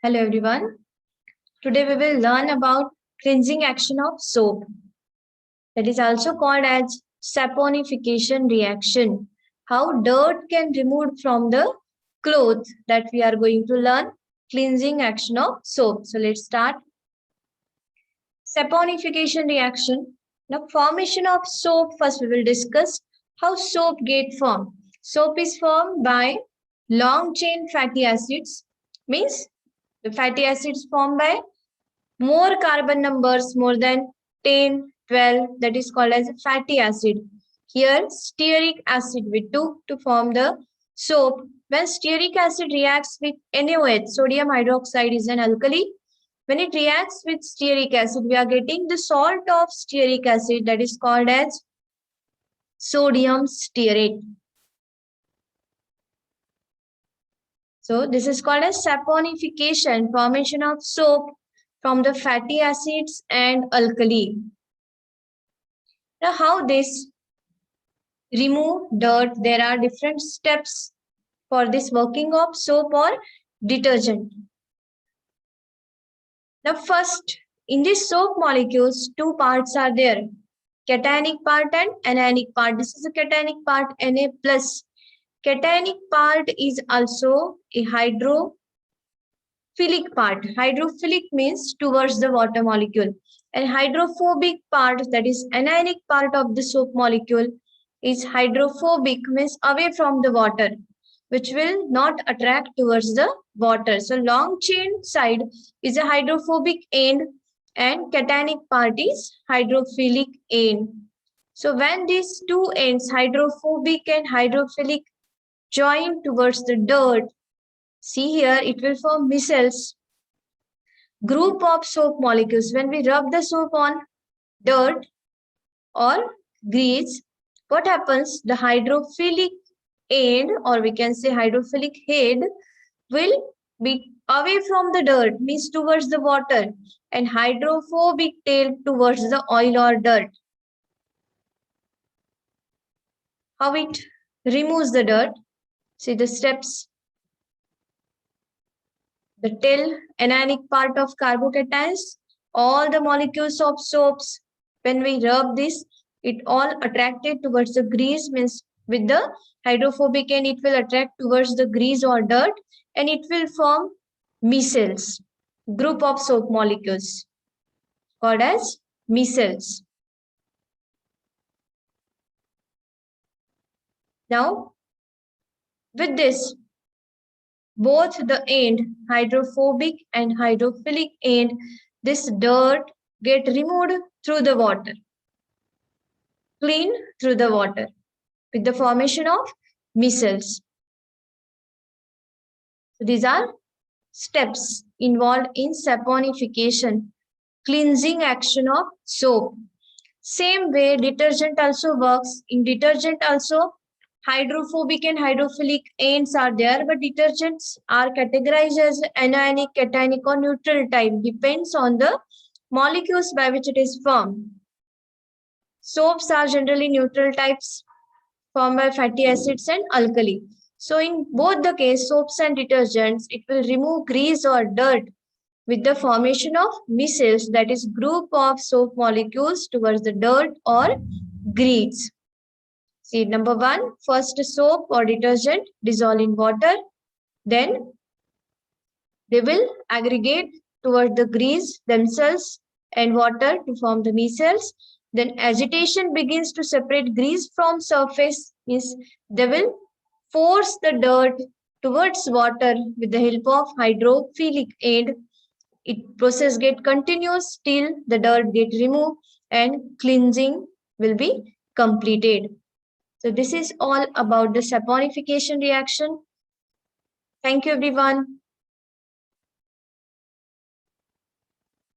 Hello everyone. Today we will learn about cleansing action of soap, that is also called as saponification reaction. How dirt can removed from the cloth, that we are going to learn cleansing action of soap. So let's start. Saponification reaction. Now formation of soap, first we will discuss how soap get formed. Soap is formed by long chain fatty acids, means the fatty acids formed by more carbon numbers more than 10, 12, that is called as fatty acid. Here stearic acid we took to form the soap. When stearic acid reacts with NaOH, sodium hydroxide is an alkali. When it reacts with stearic acid, we are getting the salt of stearic acid, that is called as sodium stearate. So this is called as saponification, formation of soap from the fatty acids and alkali. Now how this remove dirt? There are different steps for this working of soap or detergent. Now first, in this soap molecules, two parts are there, cationic part and anionic part. This is a cationic part, Na plus. Cationic part is also a hydrophilic part. Hydrophilic means towards the water molecule. And hydrophobic part, that is anionic part of the soap molecule, is hydrophobic, means away from the water, which will not attract towards the water. So long chain side is a hydrophobic end and cationic part is hydrophilic end. So when these two ends, hydrophobic and hydrophilic, join towards the dirt, see here it will form micelles, group of soap molecules. When we rub the soap on dirt or grease, what happens? The hydrophilic end, or we can say hydrophilic head, will be away from the dirt, means towards the water, and hydrophobic tail towards the oil or dirt. How it removes the dirt? See the steps. The tail, anionic part of carbocations, all the molecules of soaps, when we rub this, it all attracted towards the grease, means with the hydrophobic end, it will attract towards the grease or dirt, and it will form micelles, group of soap molecules called as micelles. Now, with this, both the end, hydrophobic and hydrophilic end, this dirt get removed through the water, clean through the water with the formation of micelles. So these are steps involved in saponification, cleansing action of soap. Same way detergent also works. In detergent also hydrophobic and hydrophilic ends are there, but detergents are categorized as anionic, cationic or neutral type, depends on the molecules by which it is formed. Soaps are generally neutral types formed by fatty acids and alkali. So in both the case, soaps and detergents, it will remove grease or dirt with the formation of micelles, that is group of soap molecules towards the dirt or grease. See, number one, first soap or detergent dissolve in water, then they will aggregate toward the grease themselves and water to form the micelles. Then agitation begins to separate grease from surface, means they will force the dirt towards water with the help of hydrophilic aid. It process get continuous till the dirt get removed and cleansing will be completed. So this is all about the saponification reaction. Thank you everyone.